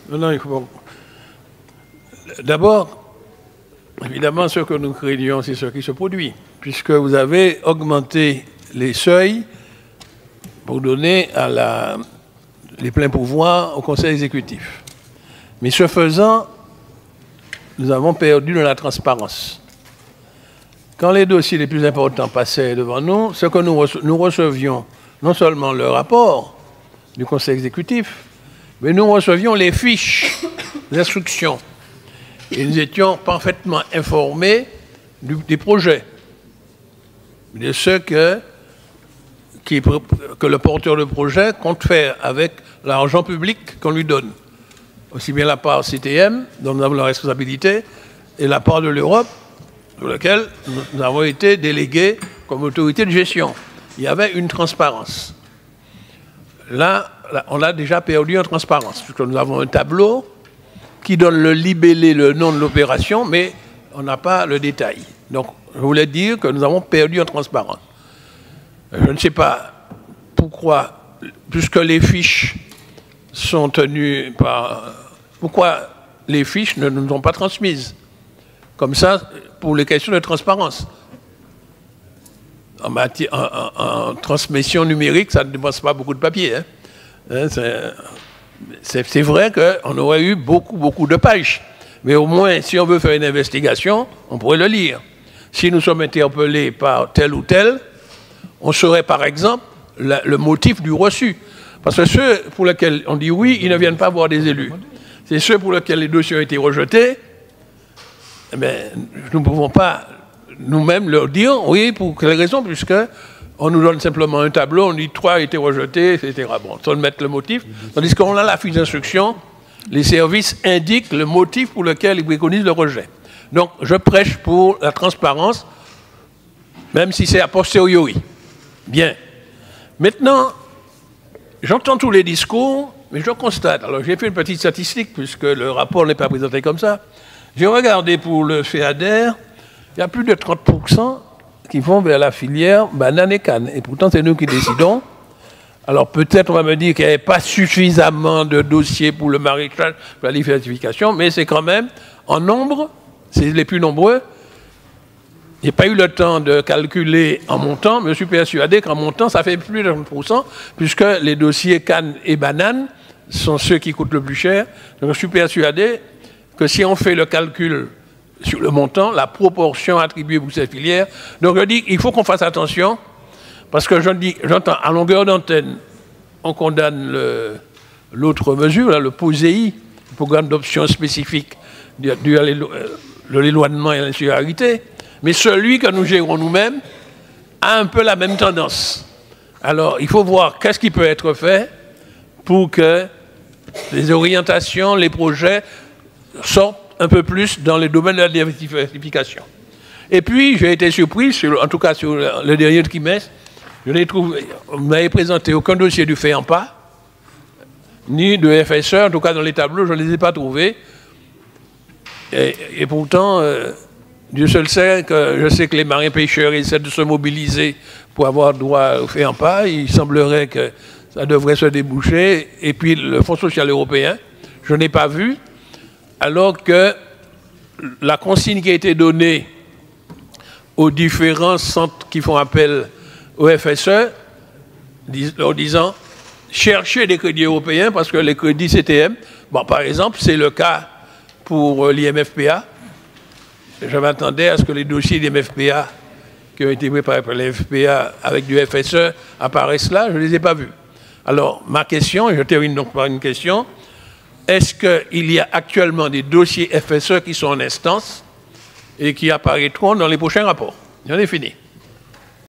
Non, il faut... D'abord, évidemment, ce que nous craignons, c'est ce qui se produit, puisque vous avez augmenté les seuils pour donner les pleins pouvoirs au Conseil exécutif. Mais ce faisant, nous avons perdu de la transparence. Quand les dossiers les plus importants passaient devant nous, ce que nous recevions, non seulement le rapport du Conseil exécutif, mais nous recevions les fiches d'instruction. Et nous étions parfaitement informés des projets, de ce que le porteur de projet compte faire avec l'argent public qu'on lui donne. Aussi bien la part CTM, dont nous avons la responsabilité, et la part de l'Europe, sur laquelle nous avons été délégués comme autorité de gestion. Il y avait une transparence. Là, on a déjà perdu en transparence, puisque nous avons un tableau qui donne le libellé, le nom de l'opération, mais on n'a pas le détail. Donc, je voulais dire que nous avons perdu en transparence. Je ne sais pas pourquoi, puisque les fiches sont tenues par... Pourquoi les fiches ne nous ont pas transmises? Comme ça, pour les questions de transparence. En transmission numérique, ça ne dépasse pas beaucoup de papier. Hein. C'est vrai qu'on aurait eu beaucoup de pages. Mais au moins, si on veut faire une investigation, on pourrait le lire. Si nous sommes interpellés par tel ou tel, on saurait par exemple le motif du reçu. Parce que ceux pour lesquels on dit oui, ils ne viennent pas voir des élus. C'est ceux pour lesquels les dossiers ont été rejetés. Eh bien, nous ne pouvons pas nous-mêmes leur dire oui, pour quelle raison, puisque on nous donne simplement un tableau, on dit 3 ont été rejetés, etc. Bon, sans mettre le motif. Tandis qu'on a la fiche d'instruction, les services indiquent le motif pour lequel ils préconisent le rejet. Donc, je prêche pour la transparence, même si c'est a posteriori. Bien. Maintenant, j'entends tous les discours, mais je constate. Alors, j'ai fait une petite statistique, puisque le rapport n'est pas présenté comme ça. J'ai regardé pour le FEADER, il y a plus de 30% qui vont vers la filière banane et canne. Et pourtant, c'est nous qui décidons. Alors peut-être on va me dire qu'il n'y avait pas suffisamment de dossiers pour le maraîchage, pour la diversification, mais c'est quand même, en nombre, c'est les plus nombreux. Je n'ai pas eu le temps de calculer en montant, mais je suis persuadé qu'en montant, ça fait plus de 30%, puisque les dossiers canne et banane sont ceux qui coûtent le plus cher. Donc je suis persuadé que si on fait le calcul sur le montant, la proportion attribuée pour cette filière. Donc je dis qu'il faut qu'on fasse attention, parce que j'entends à longueur d'antenne, on condamne l'autre mesure, là, le POSEI, le programme d'options spécifiques dû à l'éloignement et à l'insularité, mais celui que nous gérons nous-mêmes a un peu la même tendance. Alors il faut voir qu'est-ce qui peut être fait pour que les orientations, les projets sortent un peu plus dans les domaines de la diversification. Et puis, j'ai été surpris, en tout cas sur le dernier trimestre, je n'ai trouvé, vous n'avez présenté aucun dossier du FEAMPA, ni de FSE, en tout cas dans les tableaux, je ne les ai pas trouvés. Et pourtant, Dieu seul sait que je sais que les marins pêcheurs essaient de se mobiliser pour avoir droit au FEAMPA. Il semblerait que ça devrait se déboucher. Et puis, le Fonds social européen, je n'ai pas vu. Alors que la consigne qui a été donnée aux différents centres qui font appel au FSE, en disant cherchez des crédits européens parce que les crédits CTM, bon, par exemple, c'est le cas pour l'IMFPA. Je m'attendais à ce que les dossiers d'IMFPA qui ont été préparés par l'IMFPA avec du FSE apparaissent là, je ne les ai pas vus. Alors, ma question, et je termine donc par une question, est-ce qu'il y a actuellement des dossiers FSE qui sont en instance et qui apparaîtront dans les prochains rapports? J'en ai fini.